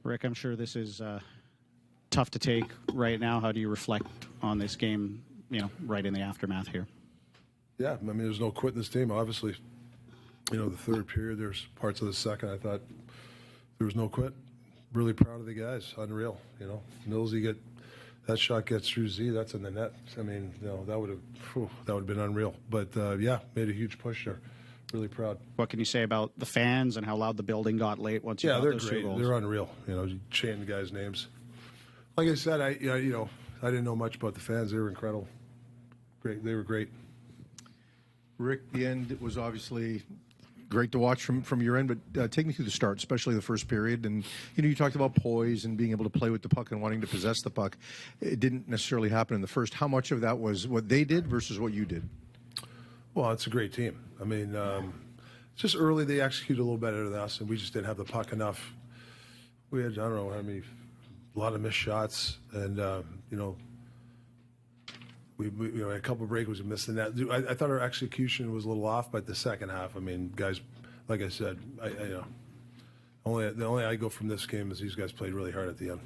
Rick, I'm sure this is tough to take right now. How do you reflect on this game, right in the aftermath here? Yeah, I mean, there's no quit in this team, obviously. The third period, there's parts of the second, I thought there was no quit. Really proud of the guys. Unreal. Millsy that shot gets through Z, that's in the net. I mean, that would have been unreal. But, made a huge push there. Really proud. What can you say about the fans and how loud the building got late once you got those 2 goals? They're unreal. Chanting the guys' names. Like I said, I didn't know much about the fans. They were incredible. Great. They were great. Rick, the end was obviously great to watch from your end, but take me through the start, especially the first period. And you talked about poise and being able to play with the puck and wanting to possess the puck. It didn't necessarily happen in the first. How much of that was what they did versus what you did? Well, it's a great team. I mean, just early they executed a little better than us, and we just didn't have the puck enough. We had, I don't know how many, a lot of missed shots, and we had a couple of breakaways and missed the net. I thought our execution was a little off, but the second half, I mean, guys, like I said, the only I go from this game is these guys played really hard at the end.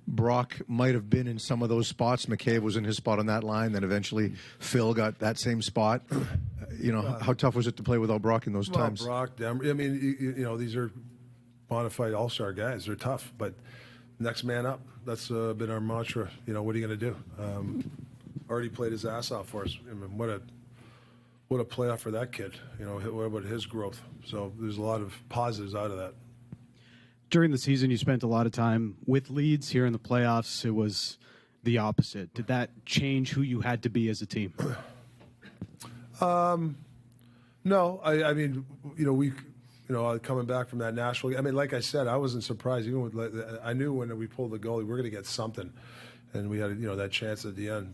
Brock might have been in some of those spots. McCabe was in his spot on that line. Then eventually Phil got that same spot. How tough was it to play without Brock in those times? Brock, Denver, I mean, these are bona fide all-star guys. They're tough, but next man up. That's been our mantra. What are you going to do? Already played his ass off for us. I mean, what a playoff for that kid. What about his growth? So there's a lot of positives out of that. During the season, you spent a lot of time with leads. Here in the playoffs, it was the opposite. Did that change who you had to be as a team? No, I mean, coming back from that Nashville. I mean, like I said, I wasn't surprised. Even with, I knew when we pulled the goalie, we're going to get something, and we had that chance at the end.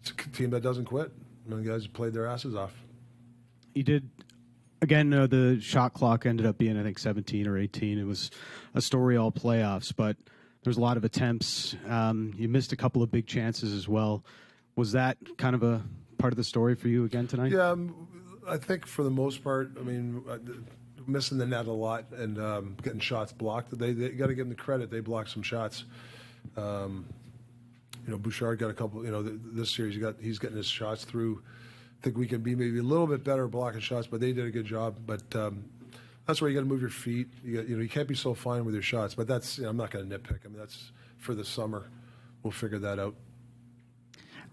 It's a team that doesn't quit. The guys played their asses off. You did. Again, the shot clock ended up being, I think, 17 or 18. It was a story all playoffs, but there's a lot of attempts. You missed a couple of big chances as well. Was that kind of a part of the story for you again tonight? Yeah, I think for the most part, I mean, missing the net a lot and getting shots blocked. They got to give them the credit. They blocked some shots. Bouchard got a couple. This series he's getting his shots through. I think we can be maybe a little bit better blocking shots, but they did a good job. But that's where you got to move your feet. You can't be so fine with your shots. But that's I'm not going to nitpick. I mean, that's for the summer. We'll figure that out.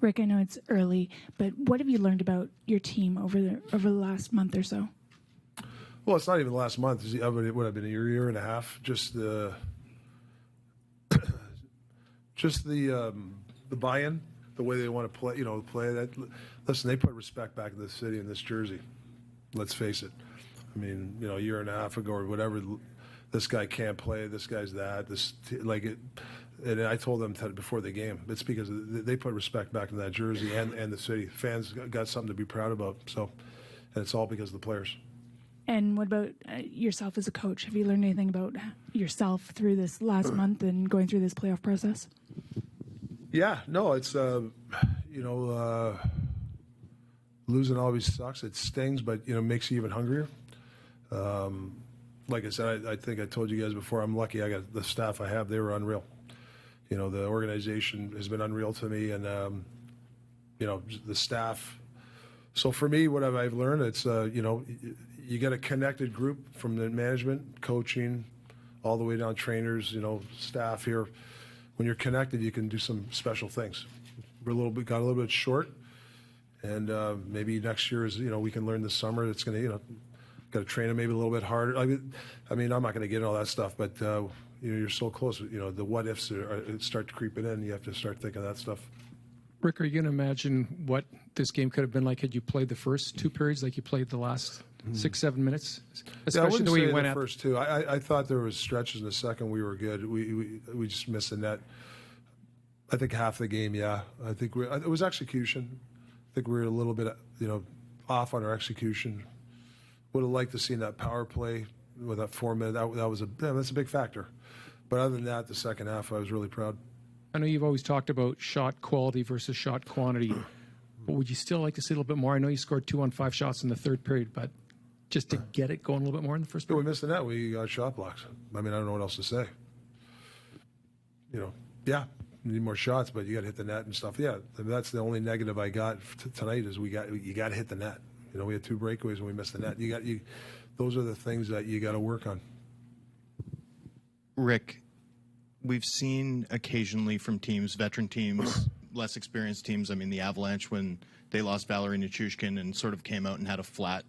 Rick, I know it's early, but what have you learned about your team over the last month or so? Well, it's not even the last month. It would have been a year and a half. Just the buy-in, the way they want to play. Play that. Listen, they put respect back in this city and this jersey. Let's face it. I mean, a year and a half ago or whatever, this guy can't play. This guy's that. And I told them before the game, it's because they put respect back in that jersey and the city. Fans got something to be proud about. So, and it's all because of the players. And what about yourself as a coach? Have you learned anything about yourself through this last month and going through this playoff process? Yeah, no, it's losing always sucks. It stings, but makes you even hungrier. Like I said, I think I told you guys before. I'm lucky. I got the staff I have. They were unreal. The organization has been unreal to me, and the staff. So for me, what I've learned, it's you get a connected group from the management, coaching, all the way down trainers, staff here. When you're connected, you can do some special things. Got a little bit short, and maybe next year is we can learn this summer. It's going to got to train them maybe a little bit harder. I mean, I'm not going to get into all that stuff, but you're so close. The what ifs start creeping in. You have to start thinking of that stuff. Rick, are you going to imagine what this game could have been like had you played the first two periods like you played the last 6-7 minutes? Especially the way you went at the first two. I thought there was stretches in the second we were good. We just missed the net. I think half the game, yeah. I think it was execution. I think we were a little bit, off on our execution. Would have liked to see that power play with that 4 minute. That's a big factor. But other than that, the second half, I was really proud. I know you've always talked about shot quality versus shot quantity, but would you still like to see a little bit more? I know you scored 2 on 5 shots in the third period, but just to get it going a little bit more in the first Yeah, we period? missed the net. We got shot blocks. I mean, I don't know what else to say. Yeah, you need more shots, but you got to hit the net and stuff. Yeah, that's the only negative I got tonight is you got to hit the net. We had 2 breakaways and we missed the net. Those are the things that you got to work on. Rick, we've seen occasionally from teams, veteran teams, less experienced teams. I mean, the Avalanche, when they lost Valerie Nichushkin and sort of came out and had a flat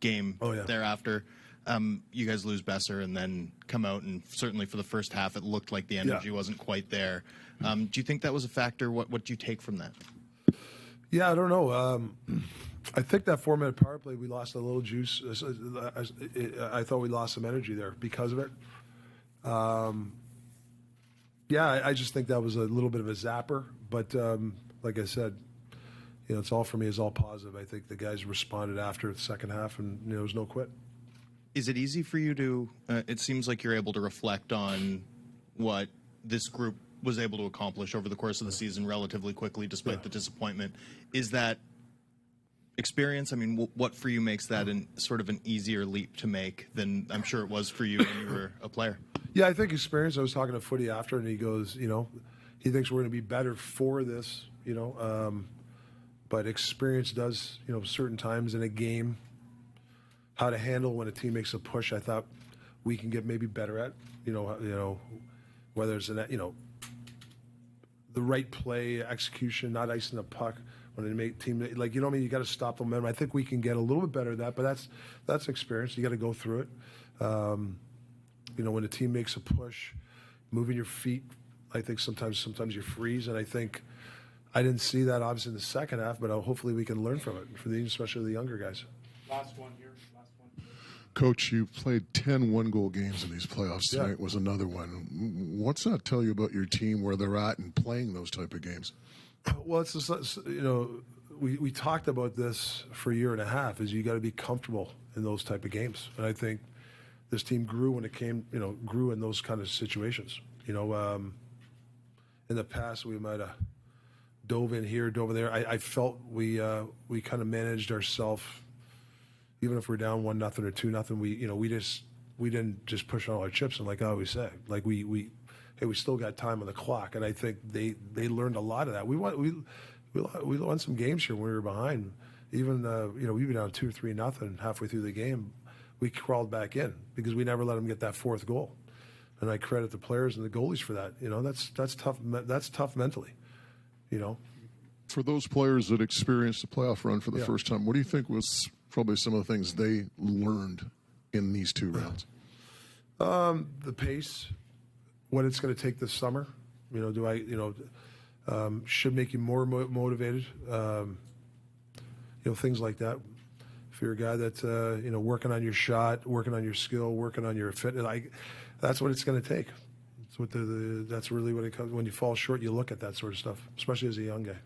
game thereafter. You guys lose Besser and then come out, and certainly for the first half, it looked like the energy wasn't quite there. Do you think that was a factor? What do you take from that? Yeah, I don't know. I think that 4-minute power play, we lost a little juice. I thought we lost some energy there because of it. I just think that was a little bit of a zapper. But like I said, it's all for me is all positive. I think the guys responded after the second half, and there was no quit. Is it easy for you to, it seems like you're able to reflect on what this group was able to accomplish over the course of the season relatively quickly, despite the disappointment. Is that experience? I mean, what for you makes that sort of an easier leap to make than I'm sure it was for you when you were a player? Yeah, I think experience. I was talking to Footy after, and he goes, he thinks we're going to be better for this, but experience does, certain times in a game, how to handle when a team makes a push. I thought we can get maybe better at, whether it's the right play, execution, not icing the puck when they make team, you got to stop the momentum. I think we can get a little bit better at that, but that's experience. You got to go through it. When a team makes a push, moving your feet, I think sometimes you freeze, and I think I didn't see that obviously in the second half, but hopefully we can learn from it, especially the younger guys. Last one here. Last one. Coach, you played 10 one-goal games in these playoffs. Tonight was another one. What's that tell you about your team, where they're at, and playing those type of games? Well, it's just, we talked about this for a year and a half, is you got to be comfortable in those type of games. And I think this team grew when it came, grew in those kind of situations. In the past, we might have dove in here, dove in there. I felt we kind of managed ourselves, even if we're down 1-0 or 2-0. We didn't just push all our chips in, like I always say. Like we still got time on the clock, and I think they learned a lot of that. We won some games here when we were behind. Even we'd be down 2 or 3-0 halfway through the game. We crawled back in because we never let them get that fourth goal. And I credit the players and the goalies for that. That's tough. That's tough mentally. For those players that experienced the playoff run for the first time, what do you think was probably some of the things they learned in these 2 rounds? The pace, what it's going to take this summer. Should make you more motivated. Things like that. If you're a guy that's working on your shot, working on your skill, working on your fitness, that's what it's going to take. That's really what it comes. When you fall short, you look at that sort of stuff, especially as a young guy.